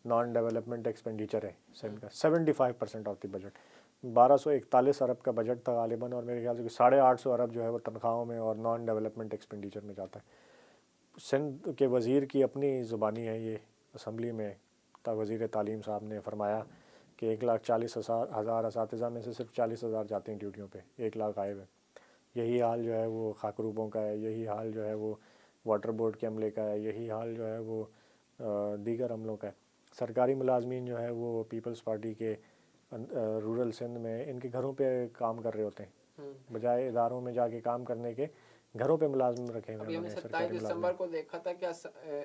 نان ڈیولپمنٹ ایکسپینڈیچر ہے سندھ کا, 75% آف دی بجٹ. 1241 ارب کا بجٹ تھا غالباً, اور میرے خیال سے 850 ارب جو ہے وہ تنخواہوں میں اور نان ڈیولپمنٹ ایکسپینڈیچر میں جاتا ہے. سندھ کے وزیر کی اپنی زبانی ہے یہ اسمبلی میں, وزیر تعلیم صاحب نے فرمایا کہ 1,40,000 اساتذہ میں سے صرف 40,000 جاتے ہیں ڈیوٹیوں پہ, 1 لاکھ غائب ہے. یہی حال جو ہے وہ خاکروبوں کا ہے, یہی حال جو ہے وہ واٹر بورڈ کے عملے کا ہے, یہی حال جو ہے وہ دیگر عملوں کا ہے. سرکاری ملازمین جو ہے وہ پیپلز پارٹی کے رورل سندھ میں ان کے گھروں پہ کام کر رہے ہوتے ہیں, بجائے اداروں میں جا کے کام کرنے کے گھروں پہ ملازم رکھے ہوئے. ابھی ہم نے 27 دسمبر کو دیکھا تھا کہ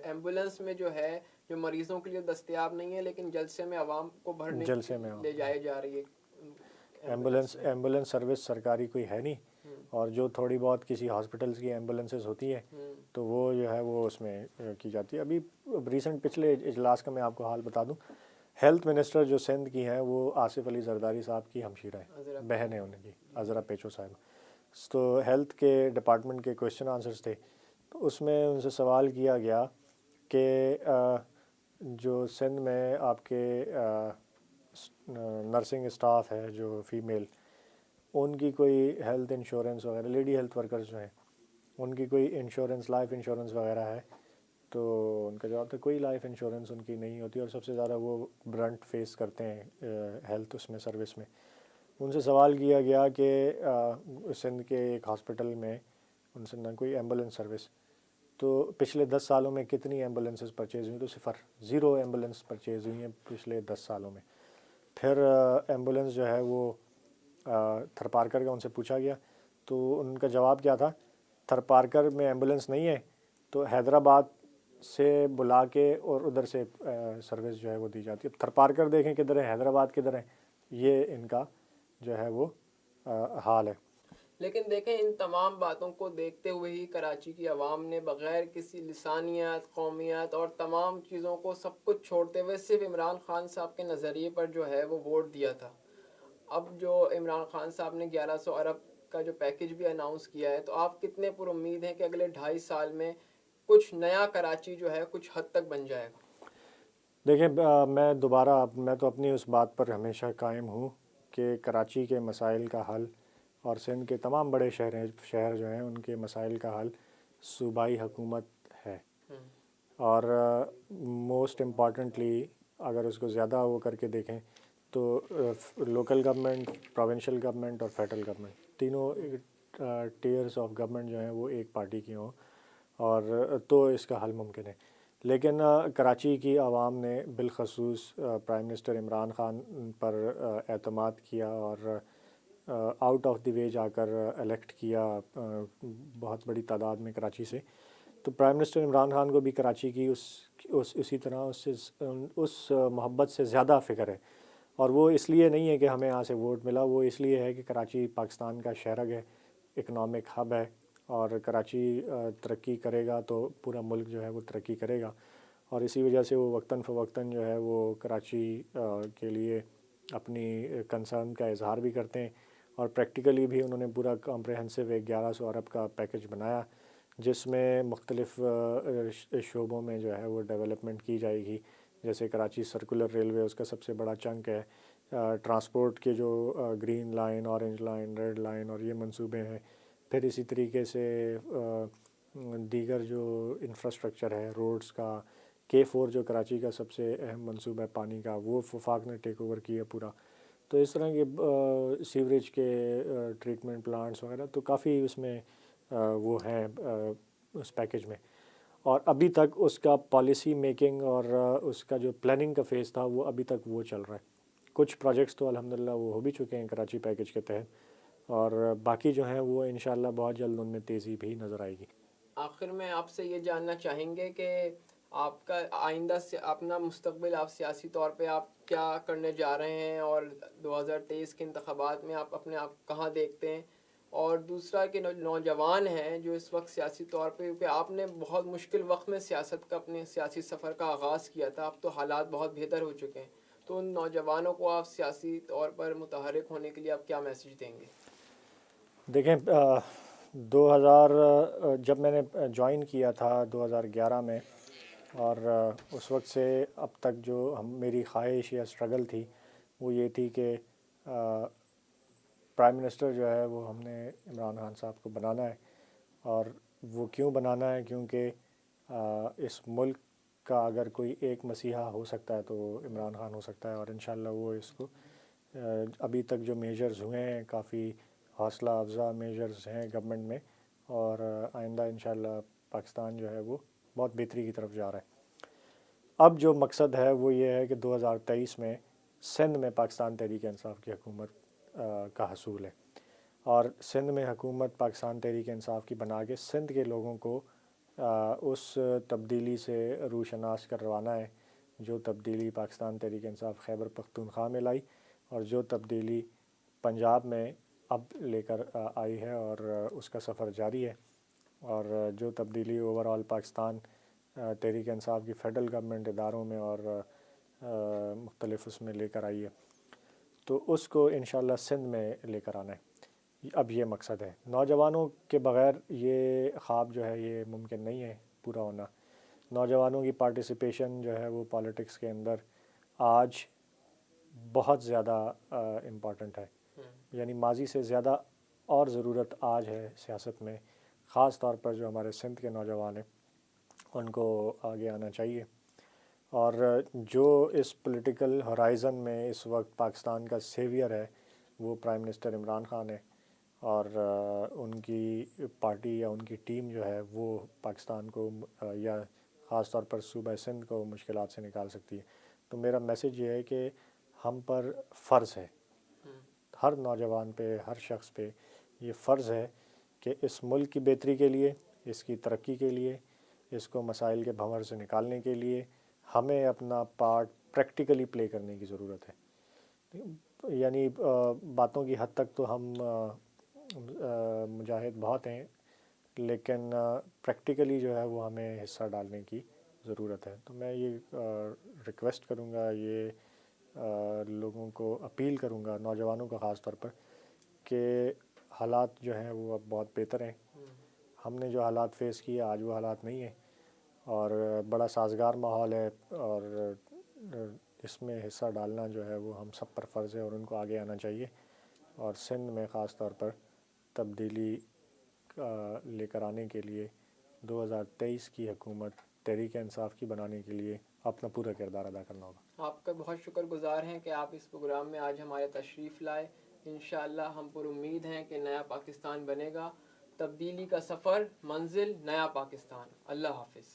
ایمبولینس میں جو ہے جو مریضوں کے لیے دستیاب نہیں ہے, لیکن جلسے میں عوام کو بھرنے لے جائے جا رہی ہے. ایمبولینس سروس سرکاری کوئی ہے نہیں, اور جو تھوڑی بہت کسی ہاسپٹلس کی ایمبولینسز ہوتی ہیں تو وہ جو ہے وہ اس میں کی جاتی ہے. ابھی ریسنٹ پچھلے اجلاس کا میں آپ کو حال بتا دوں, ہیلتھ منسٹر جو سندھ کی ہیں وہ آصف علی زرداری صاحب کی ہمشیرہ ہے, بہن ہے ان کی, عذرا پیچو صاحب. تو ہیلتھ کے ڈپارٹمنٹ کے کویشچن آنسرز تھے, تو اس میں ان سے سوال کیا گیا کہ جو سندھ میں آپ کے نرسنگ اسٹاف ہے جو فیمیل, ان کی کوئی ہیلتھ انشورنس وغیرہ, لیڈی ہیلتھ ورکرز جو ہیں ان کی کوئی انشورنس, لائف انشورنس وغیرہ ہے؟ تو ان کا جواب تھا کوئی لائف انشورنس ان کی نہیں ہوتی, اور سب سے زیادہ وہ برنٹ فیس کرتے ہیں ہیلتھ اس میں سروس میں. ان سے سوال کیا گیا کہ سندھ کے ایک ہاسپٹل میں ان سے نہ کوئی ایمبولینس سروس, تو پچھلے 10 سالوں میں کتنی ایمبولینسز پرچیز ہوئی؟ تو 0 ایمبولینس پرچیز ہوئی ہیں پچھلے 10 سالوں میں. پھر ایمبولینس جو ہے وہ تھرپارکر کا ان سے پوچھا گیا, تو ان کا جواب کیا تھا, تھرپارکر میں ایمبولینس نہیں ہے تو حیدرآباد سے بلا کے اور ادھر سے سروس جو ہے وہ دی جاتی ہے. تھرپارکر دیکھیں کدھر ہے, حیدرآباد کدھر ہے, یہ ان کا جو ہے وہ حال ہے. لیکن دیکھیں ان تمام باتوں کو دیکھتے ہوئے ہی کراچی کی عوام نے بغیر کسی لسانیت, قومیت اور تمام چیزوں کو سب کچھ چھوڑتے ہوئے صرف عمران خان صاحب کے نظریے پر جو ہے وہ ووٹ دیا تھا. اب جو عمران خان صاحب نے 1100 ارب کا جو پیکج بھی اناؤنس کیا ہے, تو آپ کتنے پر امید ہیں کہ اگلے 2.5 سال میں کچھ نیا کراچی جو ہے کچھ حد تک بن جائے گا؟ دیکھیں میں تو اپنی اس بات پر ہمیشہ قائم ہوں کہ کراچی کے مسائل کا حل اور سندھ کے تمام بڑے شہر جو ہیں ان کے مسائل کا حل صوبائی حکومت ہے. اور موسٹ امپارٹنٹلی اگر اس کو زیادہ وہ کر کے دیکھیں تو لوکل گورنمنٹ, پروونشل گورنمنٹ اور فیڈرل گورنمنٹ تینوں ٹیئرز آف گورنمنٹ جو ہیں وہ ایک پارٹی کی ہوں, اور تو اس کا حل ممکن ہے. لیکن کراچی کی عوام نے بالخصوص پرائم منسٹر عمران خان پر اعتماد کیا اور آؤٹ آف دی وے جا کر الیکٹ کیا بہت بڑی تعداد میں کراچی سے. تو پرائم منسٹر عمران خان کو بھی کراچی کی اسی طرح اس محبت سے زیادہ فکر ہے. اور وہ اس لیے نہیں ہے کہ ہمیں یہاں سے ووٹ ملا, وہ اس لیے ہے کہ کراچی پاکستان کا شہرگ ہے, اکنامک ہب ہے, اور کراچی ترقی کرے گا تو پورا ملک جو ہے وہ ترقی کرے گا. اور اسی وجہ سے وہ وقتاً فوقتاً جو ہے وہ کراچی کے لیے اپنی کنسرن کا اظہار بھی کرتے ہیں, اور پریکٹیکلی بھی انہوں نے پورا کمپریہنسو 1100 ارب کا پیکج بنایا جس میں مختلف شعبوں میں جو ہے وہ ڈیولپمنٹ کی جائے گی. جیسے کراچی سرکولر ریلوے اس کا سب سے بڑا چنک ہے, ٹرانسپورٹ کے جو green line, orange line, red line اور یہ منصوبے ہیں. پھر اسی طریقے سے دیگر جو انفراسٹرکچر ہے روڈز کا, K4 جو کراچی کا سب سے اہم منصوبہ ہے پانی کا, وہ وفاق نے ٹیک اوور کیا پورا. تو اس طرح کے سیوریج کے ٹریٹمنٹ پلانٹس وغیرہ تو کافی اس میں وہ ہیں اس پیکج میں. اور ابھی تک اس کا پالیسی میکنگ اور اس کا جو پلاننگ کا فیز تھا وہ ابھی تک وہ چل رہا ہے. کچھ پروجیکٹس تو الحمدللہ وہ ہو بھی چکے ہیں کراچی پیکج کے تحت, اور باقی جو ہیں وہ انشاءاللہ بہت جلد ان میں تیزی بھی نظر آئے گی. آخر میں آپ سے یہ جاننا چاہیں گے کہ آپ کا آئندہ سے اپنا مستقبل آپ سیاسی طور پہ آپ کیا کرنے جا رہے ہیں, اور 2023 کے انتخابات میں آپ اپنے آپ کہاں دیکھتے ہیں. اور دوسرا کہ نوجوان ہیں جو اس وقت سیاسی طور پہ, کیونکہ آپ نے بہت مشکل وقت میں سیاست کا اپنے سیاسی سفر کا آغاز کیا تھا, اب تو حالات بہت بہتر ہو چکے ہیں, تو ان نوجوانوں کو آپ سیاسی طور پر متحرک ہونے کے لیے آپ کیا میسیج دیں گے؟ دیکھیں 2000 جب میں نے جوائن کیا تھا 2011 میں, اور اس وقت سے اب تک جو میری خواہش یا اسٹرگل تھی وہ یہ تھی کہ پرائم منسٹر جو ہے وہ ہم نے عمران خان صاحب کو بنانا ہے. اور وہ کیوں بنانا ہے, کیونکہ اس ملک کا اگر کوئی ایک مسیحا ہو سکتا ہے تو وہ عمران خان ہو سکتا ہے. اور انشاءاللہ وہ اس کو ابھی تک جو میجرز ہوئے ہیں کافی حوصلہ افزا میجرز ہیں گورنمنٹ میں, اور آئندہ انشاءاللہ پاکستان جو ہے وہ بہت بہتری کی طرف جا رہا ہے. اب جو مقصد ہے وہ یہ ہے کہ 2023 میں سندھ میں پاکستان تحریک انصاف کی حکومت کا حصول ہے, اور سندھ میں حکومت پاکستان تحریک انصاف کی بنا کے سندھ کے لوگوں کو اس تبدیلی سے روشناس کروانا ہے جو تبدیلی پاکستان تحریک انصاف خیبر پختونخوا میں لائی, اور جو تبدیلی پنجاب میں اب لے کر آئی ہے اور اس کا سفر جاری ہے, اور جو تبدیلی اوور آل پاکستان تحریک انصاف کی فیڈرل گورنمنٹ اداروں میں اور مختلف اس میں لے کر آئی ہے, تو اس کو انشاءاللہ سندھ میں لے کر آنا ہے. اب یہ مقصد ہے. نوجوانوں کے بغیر یہ خواب جو ہے یہ ممکن نہیں ہے پورا ہونا. نوجوانوں کی پارٹیسپیشن جو ہے وہ پالیٹکس کے اندر آج بہت زیادہ امپورٹنٹ ہے, یعنی ماضی سے زیادہ اور ضرورت آج ہے سیاست میں, خاص طور پر جو ہمارے سندھ کے نوجوان ہیں ان کو آگے آنا چاہیے. اور جو اس پولیٹیکل ہورائزن میں اس وقت پاکستان کا سیویئر ہے وہ پرائم منسٹر عمران خان ہے, اور ان کی پارٹی یا ان کی ٹیم جو ہے وہ پاکستان کو یا خاص طور پر صوبہ سندھ کو مشکلات سے نکال سکتی ہے. تو میرا میسیج یہ ہے کہ ہم پر فرض ہے, ہر نوجوان پہ, ہر شخص پہ یہ فرض ہے کہ اس ملک کی بہتری کے لیے, اس کی ترقی کے لیے اس کو مسائل کے بھنور سے نکالنے کے لیے ہمیں اپنا پارٹ پریکٹیکلی پلے کرنے کی ضرورت ہے. یعنی باتوں کی حد تک تو ہم مجاہد بہت ہیں، لیکن پریکٹیکلی جو ہے وہ ہمیں حصہ ڈالنے کی ضرورت ہے. تو میں یہ ریکویسٹ کروں گا، یہ لوگوں کو اپیل کروں گا، نوجوانوں کا خاص طور پر، کہ حالات جو ہیں وہ اب بہت بہتر ہیں. ہم نے جو حالات فیس کیے آج وہ حالات نہیں ہیں، اور بڑا سازگار ماحول ہے، اور اس میں حصہ ڈالنا جو ہے وہ ہم سب پر فرض ہے، اور ان کو آگے آنا چاہیے. اور سندھ میں خاص طور پر تبدیلی لے کر آنے کے لیے 2023 کی حکومت تحریک انصاف کی بنانے کے لیے اپنا پورا کردار ادا کرنا ہوگا. آپ کا بہت شکر گزار ہیں کہ آپ اس پروگرام میں آج ہمارے تشریف لائے. انشاءاللہ ہم پر امید ہیں کہ نیا پاکستان بنے گا. تبدیلی کا سفر، منزل نیا پاکستان. اللہ حافظ.